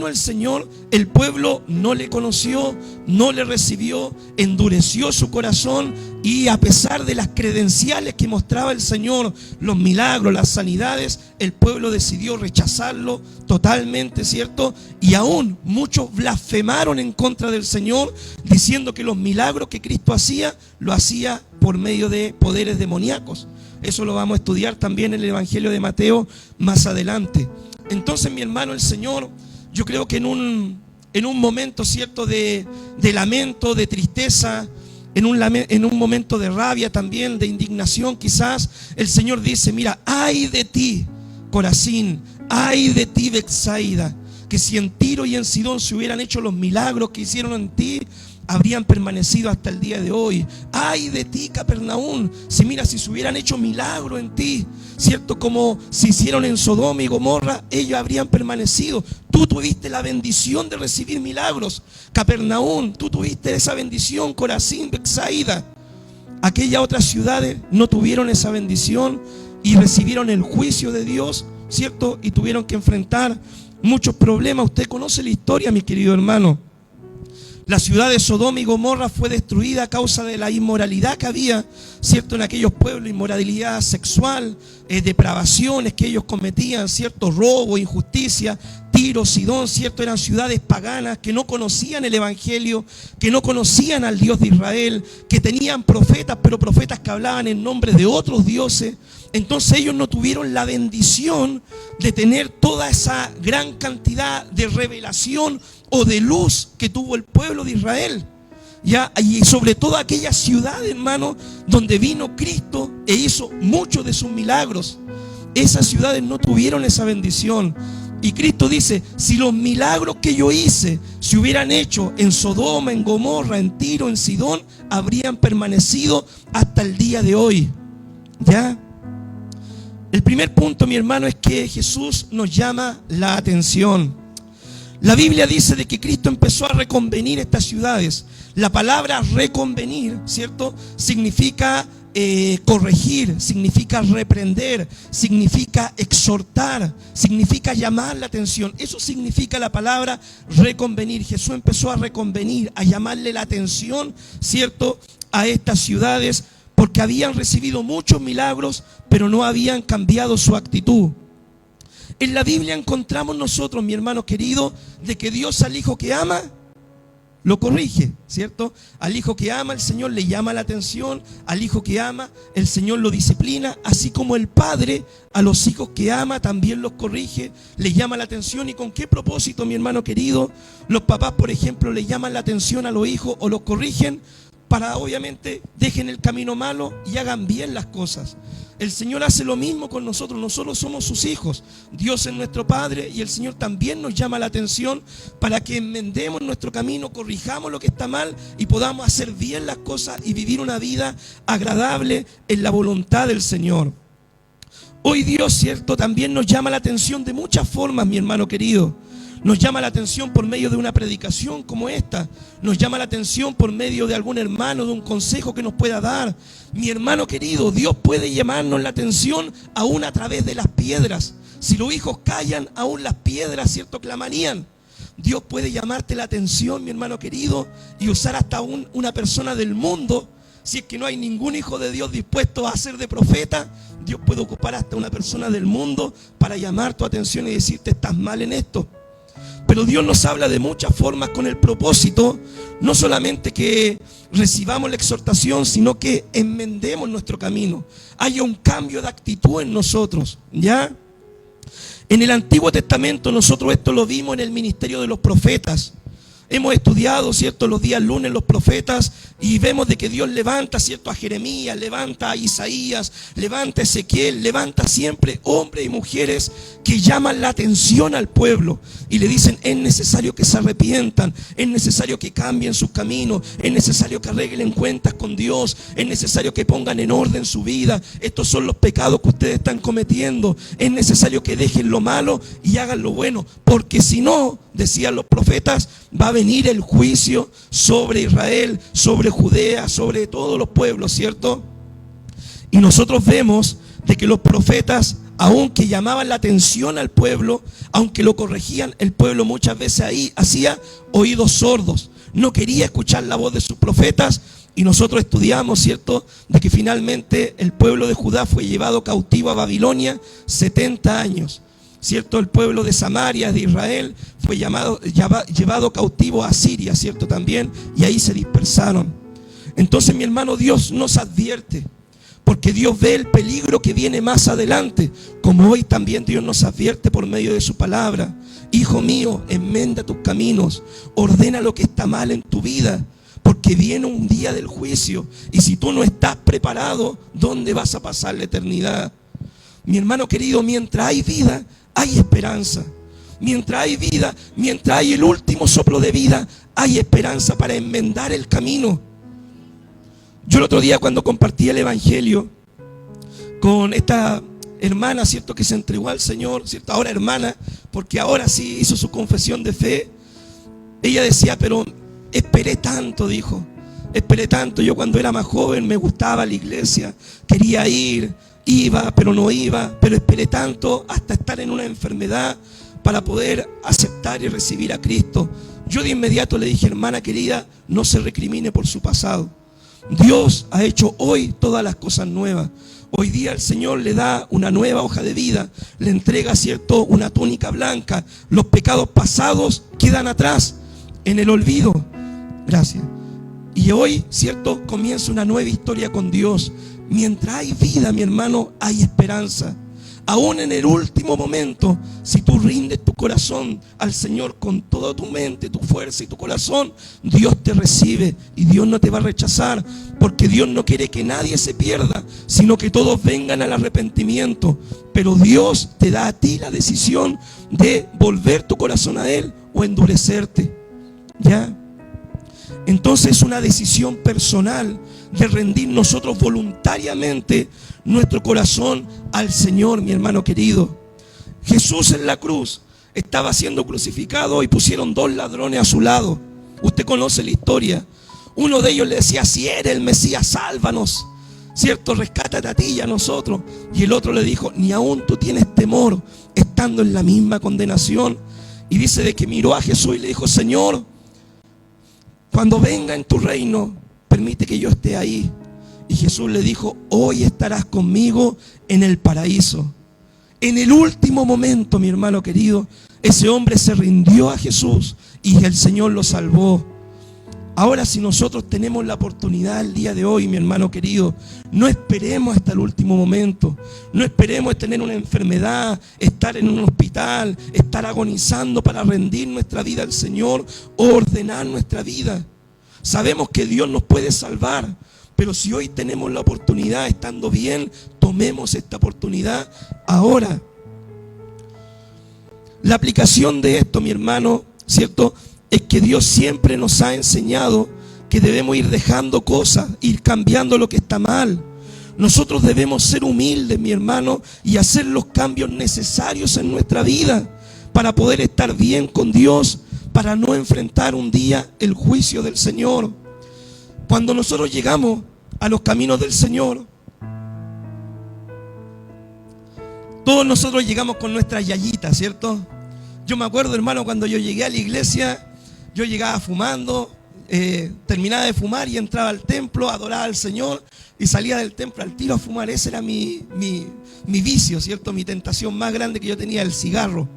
el Señor, el pueblo no le conoció, no le recibió, endureció su corazón, y a pesar de las credenciales que mostraba el Señor, los milagros, las sanidades, el pueblo decidió rechazarlo totalmente, ¿cierto? Y aún muchos blasfemaron en contra del Señor, diciendo que los milagros que Cristo hacía, lo hacía por medio de poderes demoníacos. Eso lo vamos a estudiar también en el Evangelio de Mateo más adelante. Entonces, mi hermano, el Señor, yo creo que en un momento, ¿cierto?, de lamento, de tristeza, en un momento de rabia también, de indignación quizás, el Señor dice: mira, ay de ti, Corazín, ay de ti, Betsaida, que si en Tiro y en Sidón se hubieran hecho los milagros que hicieron en ti, habrían permanecido hasta el día de hoy. Ay de ti, Capernaum, si se hubieran hecho milagros en ti, ¿cierto? Como se hicieron en Sodoma y Gomorra, ellos habrían permanecido. Tú tuviste la bendición de recibir milagros, Capernaum, tú tuviste esa bendición, Corazín, Betsaida. Aquellas otras ciudades no tuvieron esa bendición y recibieron el juicio de Dios, ¿cierto? Y tuvieron que enfrentar muchos problemas. Usted conoce la historia, mi querido hermano. La ciudad de Sodoma y Gomorra fue destruida a causa de la inmoralidad que había, ¿cierto?, en aquellos pueblos, inmoralidad sexual, depravaciones que ellos cometían, ¿cierto?, robo, injusticia. Tiro, Sidón, ¿cierto?, eran ciudades paganas que no conocían el Evangelio, que no conocían al Dios de Israel, que tenían profetas, pero profetas que hablaban en nombre de otros dioses. Entonces ellos no tuvieron la bendición de tener toda esa gran cantidad de revelación o de luz que tuvo el pueblo de Israel, ¿ya? Y sobre todo aquella ciudad, hermano, donde vino Cristo e hizo muchos de sus milagros. Esas ciudades no tuvieron esa bendición. Y Cristo dice: si los milagros que yo hice se hubieran hecho en Sodoma, en Gomorra, en Tiro, en Sidón, habrían permanecido hasta el día de hoy, ¿ya? El primer punto, mi hermano, es que Jesús nos llama la atención. La Biblia dice de que Cristo empezó a reconvenir estas ciudades. La palabra reconvenir, ¿cierto?, significa corregir, significa reprender, significa exhortar, significa llamar la atención. Eso significa la palabra reconvenir. Jesús empezó a reconvenir, a llamarle la atención, ¿cierto?, a estas ciudades, porque habían recibido muchos milagros, pero no habían cambiado su actitud. En la Biblia encontramos nosotros, mi hermano querido, de que Dios al hijo que ama, lo corrige, ¿cierto? Al hijo que ama, el Señor le llama la atención. Al hijo que ama, el Señor lo disciplina. Así como el Padre a los hijos que ama también los corrige, le llama la atención. ¿Y con qué propósito, mi hermano querido? Los papás, por ejemplo, le llaman la atención a los hijos o los corrigen para, obviamente, dejen el camino malo y hagan bien las cosas. El Señor hace lo mismo con nosotros. Nosotros somos sus hijos. Dios es nuestro Padre y el Señor también nos llama la atención para que enmendemos nuestro camino, corrijamos lo que está mal y podamos hacer bien las cosas y vivir una vida agradable en la voluntad del Señor. Hoy Dios, ¿cierto?, también nos llama la atención de muchas formas, mi hermano querido. Nos llama la atención por medio de una predicación como esta. Nos llama la atención por medio de algún hermano, de un consejo que nos pueda dar. Mi hermano querido, Dios puede llamarnos la atención aún a través de las piedras. Si los hijos callan, aún las piedras, ¿cierto?, clamarían. Dios puede llamarte la atención, mi hermano querido, y usar hasta una persona del mundo. Si es que no hay ningún hijo de Dios dispuesto a ser de profeta, Dios puede ocupar hasta una persona del mundo para llamar tu atención y decirte: estás mal en esto. Pero Dios nos habla de muchas formas con el propósito, no solamente que recibamos la exhortación, sino que enmendemos nuestro camino. Haya un cambio de actitud en nosotros, ¿ya? En el Antiguo Testamento nosotros esto lo vimos en el ministerio de los profetas. Hemos estudiado, ¿cierto?, los días lunes los profetas y vemos de que Dios levanta, ¿cierto?, a Jeremías, levanta a Isaías, levanta a Ezequiel, levanta siempre hombres y mujeres que llaman la atención al pueblo y le dicen: es necesario que se arrepientan, es necesario que cambien sus caminos, es necesario que arreglen cuentas con Dios, es necesario que pongan en orden su vida. Estos son los pecados que ustedes están cometiendo, es necesario que dejen lo malo y hagan lo bueno, porque si no, decían los profetas, va a venir el juicio sobre Israel, sobre Judea, sobre todos los pueblos, ¿cierto? Y nosotros vemos de que los profetas aunque llamaban la atención al pueblo, aunque lo corregían, el pueblo muchas veces ahí hacía oídos sordos, no quería escuchar la voz de sus profetas. Y nosotros estudiamos, ¿cierto?, de que finalmente el pueblo de Judá fue llevado cautivo a Babilonia 70 años. ¿Cierto? El pueblo de Samaria, de Israel, fue llevado cautivo a Siria, ¿cierto? También, y ahí se dispersaron. Entonces, mi hermano, Dios nos advierte, porque Dios ve el peligro que viene más adelante, como hoy también Dios nos advierte por medio de su palabra. Hijo mío, enmenda tus caminos, ordena lo que está mal en tu vida, porque viene un día del juicio, y si tú no estás preparado, ¿dónde vas a pasar la eternidad? Mi hermano querido, mientras hay vida, hay esperanza. Mientras hay vida, mientras hay el último soplo de vida, hay esperanza para enmendar el camino. Yo el otro día, cuando compartí el evangelio con esta hermana, ¿cierto?, que se entregó al Señor, ¿cierto?, ahora hermana, porque ahora sí hizo su confesión de fe, ella decía, pero esperé tanto, dijo, esperé tanto. Yo cuando era más joven me gustaba la iglesia, quería ir, iba, pero no iba, pero esperé tanto hasta estar en una enfermedad para poder aceptar y recibir a Cristo. Yo de inmediato le dije, hermana querida, no se recrimine por su pasado. Dios ha hecho hoy todas las cosas nuevas. Hoy día el Señor le da una nueva hoja de vida, le entrega, ¿cierto?, una túnica blanca. Los pecados pasados quedan atrás, en el olvido. Gracias. Y hoy, ¿cierto?, comienza una nueva historia con Dios. Mientras hay vida, mi hermano, hay esperanza. Aún en el último momento, si tú rindes tu corazón al Señor con toda tu mente, tu fuerza y tu corazón, Dios te recibe y Dios no te va a rechazar, porque Dios no quiere que nadie se pierda, sino que todos vengan al arrepentimiento. Pero Dios te da a ti la decisión de volver tu corazón a Él o endurecerte. ¿Ya? Entonces es una decisión personal de rendir nosotros voluntariamente nuestro corazón al Señor, mi hermano querido. Jesús en la cruz estaba siendo crucificado y pusieron dos ladrones a su lado. Usted conoce la historia. Uno de ellos le decía, si eres el Mesías, sálvanos, ¿cierto? Rescátate a ti y a nosotros. Y el otro le dijo, ni aún tú tienes temor, estando en la misma condenación. Y dice de que miró a Jesús y le dijo, Señor, cuando venga en tu reino, permite que yo esté ahí. Y Jesús le dijo, hoy estarás conmigo en el paraíso. En el último momento, mi hermano querido, ese hombre se rindió a Jesús y el Señor lo salvó. Ahora, si nosotros tenemos la oportunidad el día de hoy, mi hermano querido, no esperemos hasta el último momento. No esperemos tener una enfermedad, estar en un hospital, estar agonizando para rendir nuestra vida al Señor o ordenar nuestra vida. Sabemos que Dios nos puede salvar, pero si hoy tenemos la oportunidad, estando bien, tomemos esta oportunidad ahora. La aplicación de esto, mi hermano, ¿cierto?, es que Dios siempre nos ha enseñado que debemos ir dejando cosas, ir cambiando lo que está mal. Nosotros debemos ser humildes, mi hermano, y hacer los cambios necesarios en nuestra vida para poder estar bien con Dios, para no enfrentar un día el juicio del Señor. Cuando nosotros llegamos a los caminos del Señor, todos nosotros llegamos con nuestras yayitas, ¿cierto? Yo me acuerdo, hermano, cuando yo llegué a la iglesia, yo llegaba fumando, terminaba de fumar y entraba al templo, adoraba al Señor y salía del templo al tiro a fumar. Ese era mi vicio, ¿cierto? Mi tentación más grande que yo tenía, el cigarro.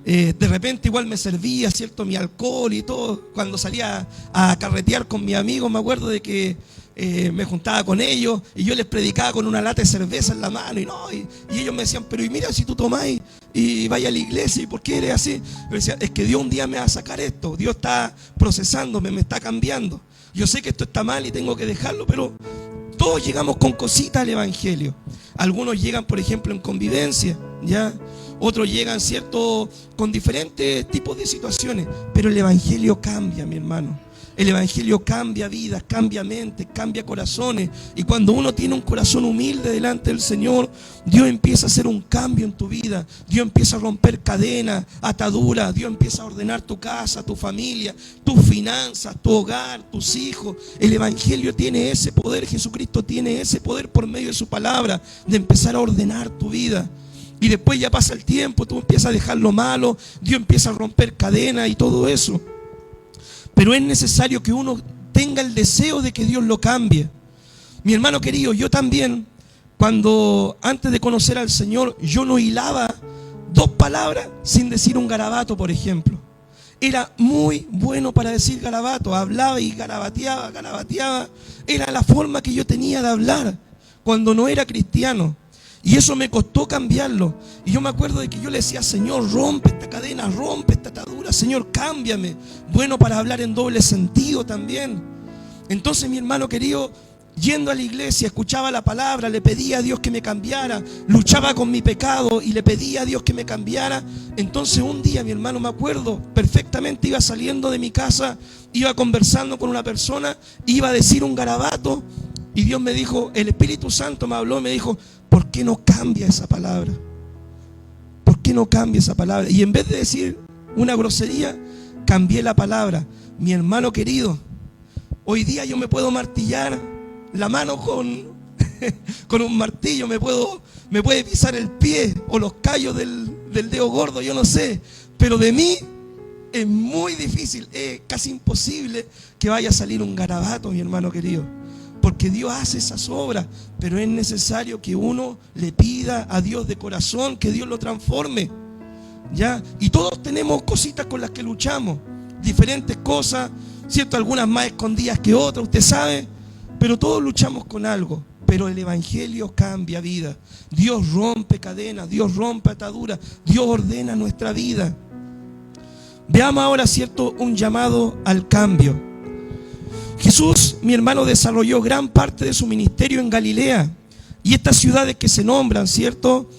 De repente igual me servía, ¿cierto?, mi alcohol y todo. Cuando salía a carretear con mis amigos, me acuerdo de que me juntaba con ellos y yo les predicaba con una lata de cerveza en la mano y ellos me decían, pero y mira, si tú tomáis y vaya a la iglesia, ¿y por qué eres así? Yo decía, es que Dios un día me va a sacar esto, Dios está procesándome, me está cambiando. Yo sé que esto está mal y tengo que dejarlo, pero todos llegamos con cositas al evangelio. Algunos llegan, por ejemplo, en convivencia, ¿ya? Otros llegan, ¿cierto?, con diferentes tipos de situaciones, pero el evangelio cambia, mi hermano. El evangelio cambia vidas, cambia mentes, cambia corazones. Y cuando uno tiene un corazón humilde delante del Señor, Dios empieza a hacer un cambio en tu vida. Dios empieza a romper cadenas, ataduras. Dios empieza a ordenar tu casa, tu familia, tus finanzas, tu hogar, tus hijos. El evangelio tiene ese poder. Jesucristo tiene ese poder por medio de su palabra de empezar a ordenar tu vida. Y después ya pasa el tiempo, tú empiezas a dejar lo malo, Dios empieza a romper cadenas y todo eso. Pero es necesario que uno tenga el deseo de que Dios lo cambie. Mi hermano querido, yo también, antes de conocer al Señor, yo no hilaba 2 palabras sin decir un garabato, por ejemplo. Era muy bueno para decir garabato, hablaba y garabateaba. Era la forma que yo tenía de hablar cuando no era cristiano. Y eso me costó cambiarlo. Y yo me acuerdo de que yo le decía: Señor, rompe esta cadena, rompe esta atadura, Señor, cámbiame. Bueno para hablar en doble sentido también. Entonces, mi hermano querido, yendo a la iglesia, escuchaba la palabra, le pedía a Dios que me cambiara, luchaba con mi pecado y le pedía a Dios que me cambiara. Entonces un día, mi hermano, me acuerdo perfectamente, iba saliendo de mi casa, iba conversando con una persona, iba a decir un garabato y Dios me dijo, el Espíritu Santo me habló y me dijo: ¿por qué no cambia esa palabra? ¿Por qué no cambia esa palabra? Y en vez de decir una grosería, cambié la palabra. Mi hermano querido, hoy día yo me puedo martillar la mano con un martillo, me puede pisar el pie o los callos del dedo gordo, yo no sé, pero de mí es muy difícil, es casi imposible que vaya a salir un garabato, mi hermano querido, porque Dios hace esas obras, pero es necesario que uno le pida a Dios de corazón que Dios lo transforme, ¿ya? Y todos tenemos cositas con las que luchamos, diferentes cosas, ¿cierto? Algunas más escondidas que otras, usted sabe, pero todos luchamos con algo. Pero el Evangelio cambia vida. Dios rompe cadenas, Dios rompe ataduras, Dios ordena nuestra vida. Veamos ahora, ¿cierto?, un llamado al cambio. Jesús, mi hermano, desarrolló gran parte de su ministerio en Galilea. Y estas ciudades que se nombran, ¿cierto?,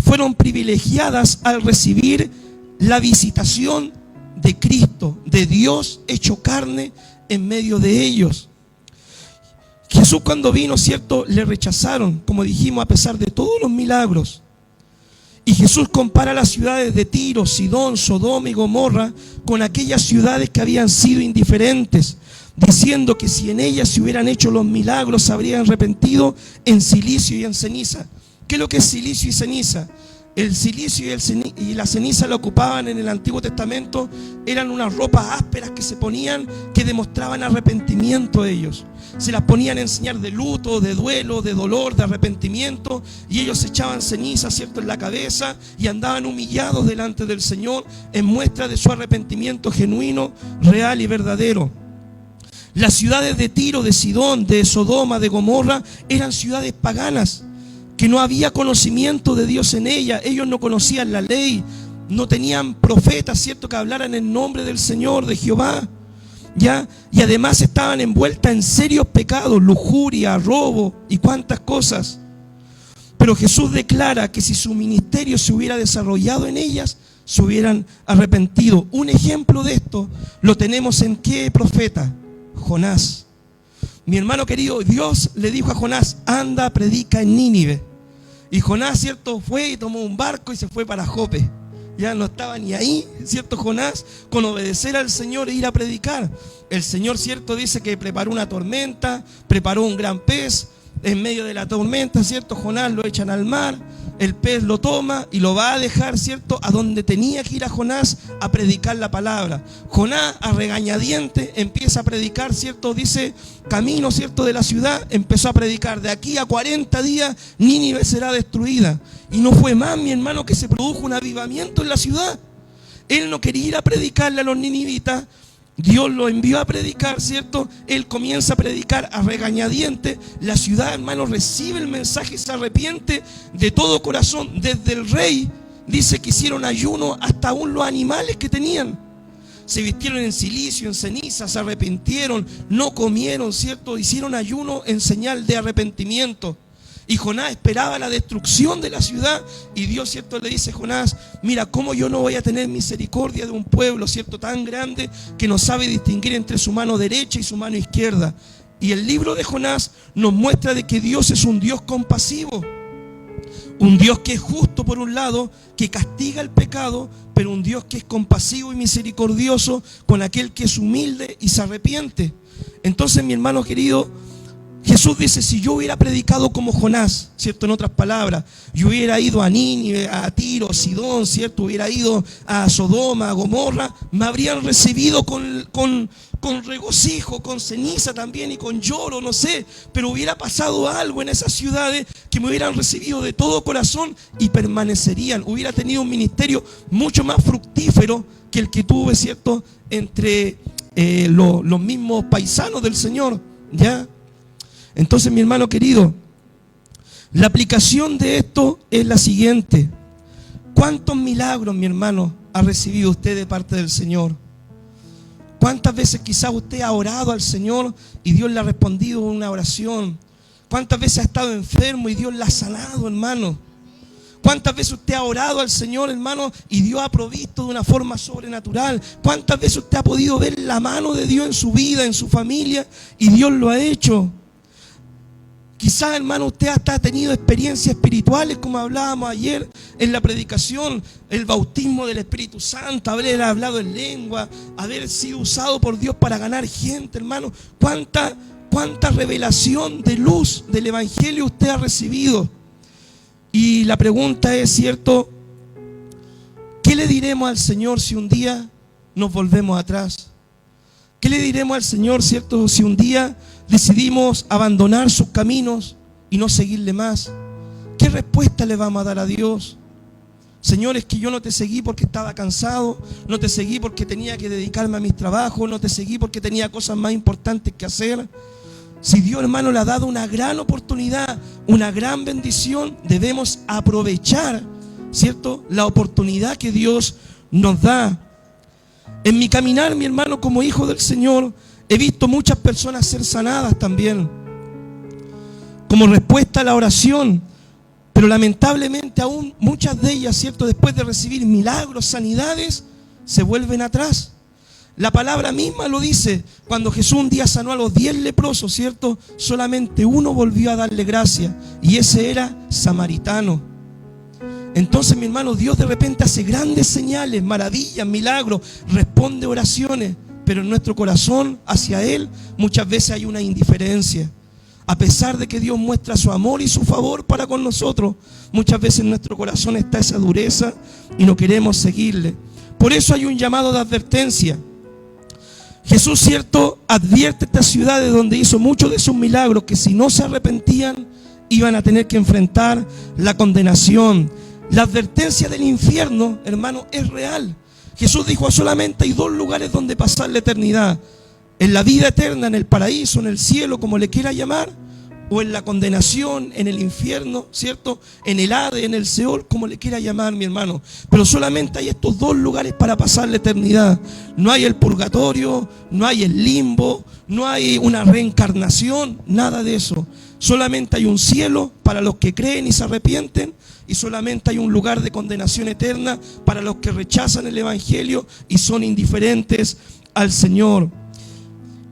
fueron privilegiadas al recibir la visitación de Cristo, de Dios hecho carne en medio de ellos. Jesús, cuando vino, ¿cierto?, le rechazaron, como dijimos, a pesar de todos los milagros. Y Jesús compara las ciudades de Tiro, Sidón, Sodoma y Gomorra con aquellas ciudades que habían sido indiferentes, diciendo que si en ellas se hubieran hecho los milagros, se habrían arrepentido en silicio y en ceniza. ¿Qué es lo que es silicio y ceniza? El silicio y la ceniza lo ocupaban en el Antiguo Testamento, eran unas ropas ásperas que se ponían, que demostraban arrepentimiento de ellos. Se las ponían en señal de luto, de duelo, de dolor, de arrepentimiento, y ellos se echaban ceniza, ¿cierto?, en la cabeza y andaban humillados delante del Señor en muestra de su arrepentimiento genuino, real y verdadero. Las ciudades de Tiro, de Sidón, de Sodoma, de Gomorra eran ciudades paganas, que no había conocimiento de Dios en ella. Ellos no conocían la ley, no tenían profetas, ¿cierto?, que hablaran en nombre del Señor, de Jehová, ¿ya? Y además estaban envueltas en serios pecados, lujuria, robo y cuantas cosas. Pero Jesús declara que si su ministerio se hubiera desarrollado en ellas, se hubieran arrepentido. Un ejemplo de esto lo tenemos en ¿qué profeta? Jonás. Mi hermano querido, Dios le dijo a Jonás: anda, predica en Nínive. Y Jonás, ¿cierto?, fue y tomó un barco y se fue para Jope. Ya no estaba ni ahí, ¿cierto?, Jonás, con obedecer al Señor e ir a predicar. El Señor, ¿cierto?, dice que preparó una tormenta, preparó un gran pez. En medio de la tormenta, ¿cierto?, Jonás lo echan al mar, el pez lo toma y lo va a dejar, ¿cierto?, a donde tenía que ir a Jonás a predicar la palabra. Jonás, a regañadiente, empieza a predicar, ¿cierto?, dice, camino, ¿cierto?, de la ciudad, empezó a predicar: de aquí a 40 días Nínive será destruida. Y no fue más, mi hermano, que se produjo un avivamiento en la ciudad. Él no quería ir a predicarle a los ninivitas, Dios lo envió a predicar, ¿cierto? Él comienza a predicar a regañadientes. La ciudad, hermano, recibe el mensaje y se arrepiente de todo corazón. Desde el rey, dice que hicieron ayuno, hasta aún los animales que tenían. Se vistieron en silicio, en ceniza, se arrepintieron, no comieron, ¿cierto? Hicieron ayuno en señal de arrepentimiento. Y Jonás esperaba la destrucción de la ciudad. Y Dios, ¿cierto?, le dice a Jonás: mira, ¿cómo yo no voy a tener misericordia de un pueblo, ¿cierto?, tan grande que no sabe distinguir entre su mano derecha y su mano izquierda? Y el libro de Jonás nos muestra de que Dios es un Dios compasivo, un Dios que es justo por un lado, que castiga el pecado, pero un Dios que es compasivo y misericordioso con aquel que es humilde y se arrepiente. Entonces, mi hermano querido, Jesús dice, si yo hubiera predicado como Jonás, ¿cierto? En otras palabras, yo hubiera ido a Nínive, a Tiro, a Sidón, ¿cierto? Hubiera ido a Sodoma, a Gomorra, me habrían recibido con regocijo, con ceniza también y con lloro, no sé, pero hubiera pasado algo en esas ciudades que me hubieran recibido de todo corazón y permanecerían. Hubiera tenido un ministerio mucho más fructífero que el que tuve, ¿cierto? Entre los mismos paisanos del Señor, ¿ya? Entonces, mi hermano querido, la aplicación de esto es la siguiente. ¿Cuántos milagros, mi hermano, ha recibido usted de parte del Señor? ¿Cuántas veces quizás usted ha orado al Señor y Dios le ha respondido una oración? ¿Cuántas veces ha estado enfermo y Dios la ha sanado, hermano? ¿Cuántas veces usted ha orado al Señor, hermano, y Dios ha provisto de una forma sobrenatural? ¿Cuántas veces usted ha podido ver la mano de Dios en su vida, en su familia, y Dios lo ha hecho? Quizás, hermano, usted hasta ha tenido experiencias espirituales, como hablábamos ayer en la predicación, el bautismo del Espíritu Santo, haber hablado en lengua, haber sido usado por Dios para ganar gente, hermano. ¿Cuánta revelación de luz del Evangelio usted ha recibido? Y la pregunta es, ¿cierto? ¿Qué le diremos al Señor si un día nos volvemos atrás? ¿Qué le diremos al Señor, cierto, si un día decidimos abandonar sus caminos y no seguirle más? ¿Qué respuesta le vamos a dar a Dios? Señor, es que yo no te seguí porque estaba cansado, no te seguí porque tenía que dedicarme a mis trabajos, no te seguí porque tenía cosas más importantes que hacer. Si Dios, hermano, le ha dado una gran oportunidad, una gran bendición, debemos aprovechar, ¿cierto?, la oportunidad que Dios nos da. En mi caminar, mi hermano, como hijo del Señor, he visto muchas personas ser sanadas también, como respuesta a la oración, pero lamentablemente aún muchas de ellas, ¿cierto?, después de recibir milagros, sanidades, se vuelven atrás. La palabra misma lo dice, cuando Jesús un día sanó a los 10 leprosos, ¿cierto?, solamente uno volvió a darle gracia, y ese era samaritano. Entonces, mi hermano, Dios de repente hace grandes señales, maravillas, milagros, responde oraciones, pero en nuestro corazón hacia Él muchas veces hay una indiferencia. A pesar de que Dios muestra su amor y su favor para con nosotros, muchas veces en nuestro corazón está esa dureza y no queremos seguirle. Por eso hay un llamado de advertencia. Jesús, cierto, advierte a estas ciudades donde hizo muchos de sus milagros que si no se arrepentían iban a tener que enfrentar la condenación. La advertencia del infierno, hermano, es real. Jesús dijo, solamente hay 2 lugares donde pasar la eternidad: en la vida eterna, en el paraíso, en el cielo, como le quiera llamar, o en la condenación, en el infierno, ¿cierto?, en el Hades, en el Seol, como le quiera llamar, mi hermano. Pero solamente hay estos 2 lugares para pasar la eternidad. No hay el purgatorio, no hay el limbo, no hay una reencarnación, nada de eso. Solamente hay un cielo para los que creen y se arrepienten, y solamente hay un lugar de condenación eterna para los que rechazan el Evangelio y son indiferentes al Señor.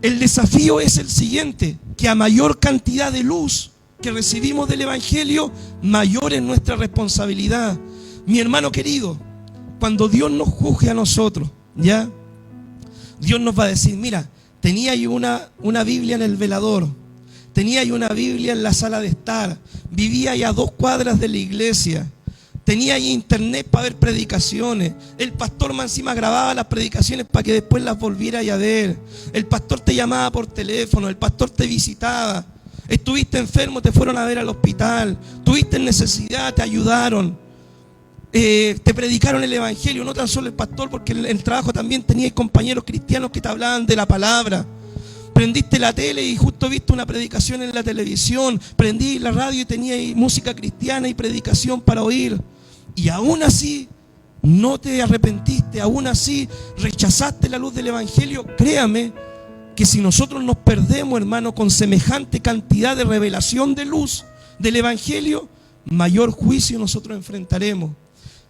El desafío es el siguiente, que a mayor cantidad de luz que recibimos del Evangelio, mayor es nuestra responsabilidad. Mi hermano querido, cuando Dios nos juzgue a nosotros, ¿ya?, Dios nos va a decir, mira, tenía ahí una Biblia en el velador, tenía ahí una Biblia en la sala de estar, vivía ahí a 2 cuadras de la iglesia, tenía ahí internet para ver predicaciones, el pastor más encima grababa las predicaciones para que después las volviera a ver, el pastor te llamaba por teléfono, el pastor te visitaba, estuviste enfermo, te fueron a ver al hospital, tuviste necesidad, te ayudaron, te predicaron el Evangelio, no tan solo el pastor, porque en el trabajo también tenías compañeros cristianos que te hablaban de la palabra. Prendiste la tele y justo viste una predicación en la televisión, prendí la radio y tenía música cristiana y predicación para oír, y aún así no te arrepentiste, aún así rechazaste la luz del Evangelio. Créame que si nosotros nos perdemos, hermano, con semejante cantidad de revelación de luz del Evangelio, mayor juicio nosotros enfrentaremos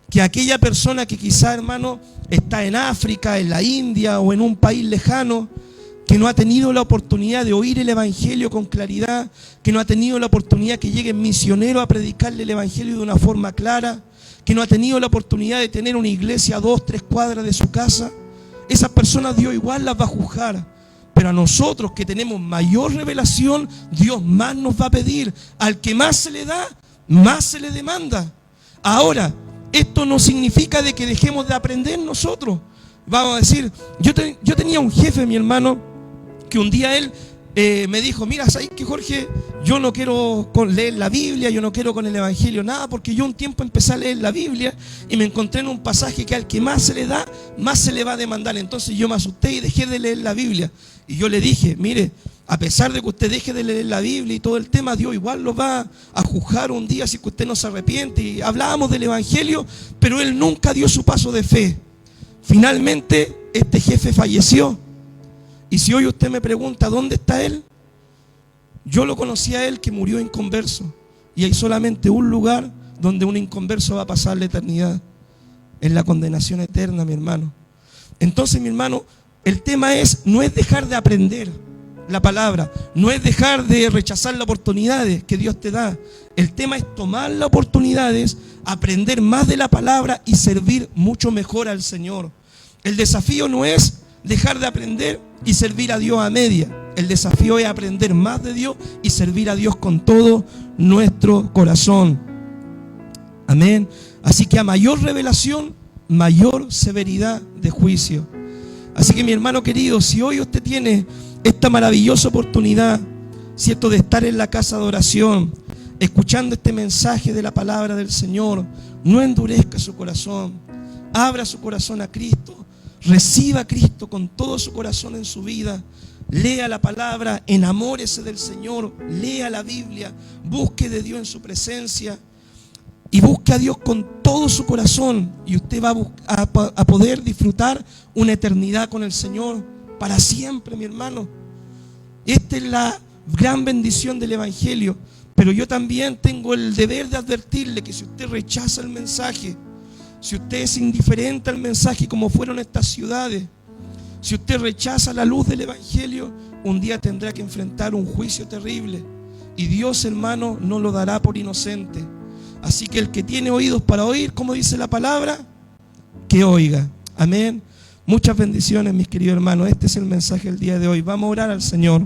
que aquella persona que quizá, hermano, está en África, en la India o en un país lejano, que no ha tenido la oportunidad de oír el Evangelio con claridad, que no ha tenido la oportunidad que lleguen misioneros a predicarle el Evangelio de una forma clara, que no ha tenido la oportunidad de tener una iglesia a 2, 3 cuadras de su casa. Esas personas Dios igual las va a juzgar, Pero a nosotros que tenemos mayor revelación, Dios más nos va a pedir. Al que más se le da, más se le demanda. Ahora, esto no significa de que dejemos de aprender nosotros. Vamos a decir, yo tenía un jefe, mi hermano, que un día él me dijo, mira, ¿sabes qué, Jorge? Yo no quiero leer la Biblia, yo no quiero con el Evangelio nada, porque yo un tiempo empecé a leer la Biblia y me encontré en un pasaje que al que más se le da, más se le va a demandar. Entonces yo me asusté y dejé de leer la Biblia. Y yo le dije, mire, a pesar de que usted deje de leer la Biblia y todo el tema, Dios igual lo va a juzgar un día si que usted no se arrepiente. Y hablábamos del Evangelio, pero él nunca dio su paso de fe. Finalmente, este jefe falleció. Y si hoy usted me pregunta, ¿dónde está él? Yo lo conocí a él que murió inconverso. Y hay solamente un lugar donde un inconverso va a pasar la eternidad. En la condenación eterna, mi hermano. Entonces, mi hermano, el tema no es dejar de aprender la palabra. No es dejar de rechazar las oportunidades que Dios te da. El tema es tomar las oportunidades, aprender más de la palabra y servir mucho mejor al Señor. El desafío no es dejar de aprender y servir a Dios a media. El desafío es aprender más de Dios y servir a Dios con todo nuestro corazón. Amén. Así que a mayor revelación, mayor severidad de juicio. Así que mi hermano querido, si hoy usted tiene esta maravillosa oportunidad, ¿cierto?, de estar en la casa de oración, escuchando este mensaje de la palabra del Señor, no endurezca su corazón, abra su corazón a Cristo. Reciba a Cristo con todo su corazón en su vida. Lea la palabra, enamórese del Señor, lea la Biblia, busque de Dios en su presencia y busque a Dios con todo su corazón. Y usted va a poder disfrutar una eternidad con el Señor para siempre, mi hermano. Esta es la gran bendición del Evangelio. Pero yo también tengo el deber de advertirle que si usted rechaza el mensaje, si usted es indiferente al mensaje como fueron estas ciudades, si usted rechaza la luz del Evangelio, un día tendrá que enfrentar un juicio terrible. Y Dios, hermano, no lo dará por inocente. Así que el que tiene oídos para oír, como dice la palabra, que oiga. Amén. Muchas bendiciones, mis queridos hermanos. Este es el mensaje del día de hoy. Vamos a orar al Señor.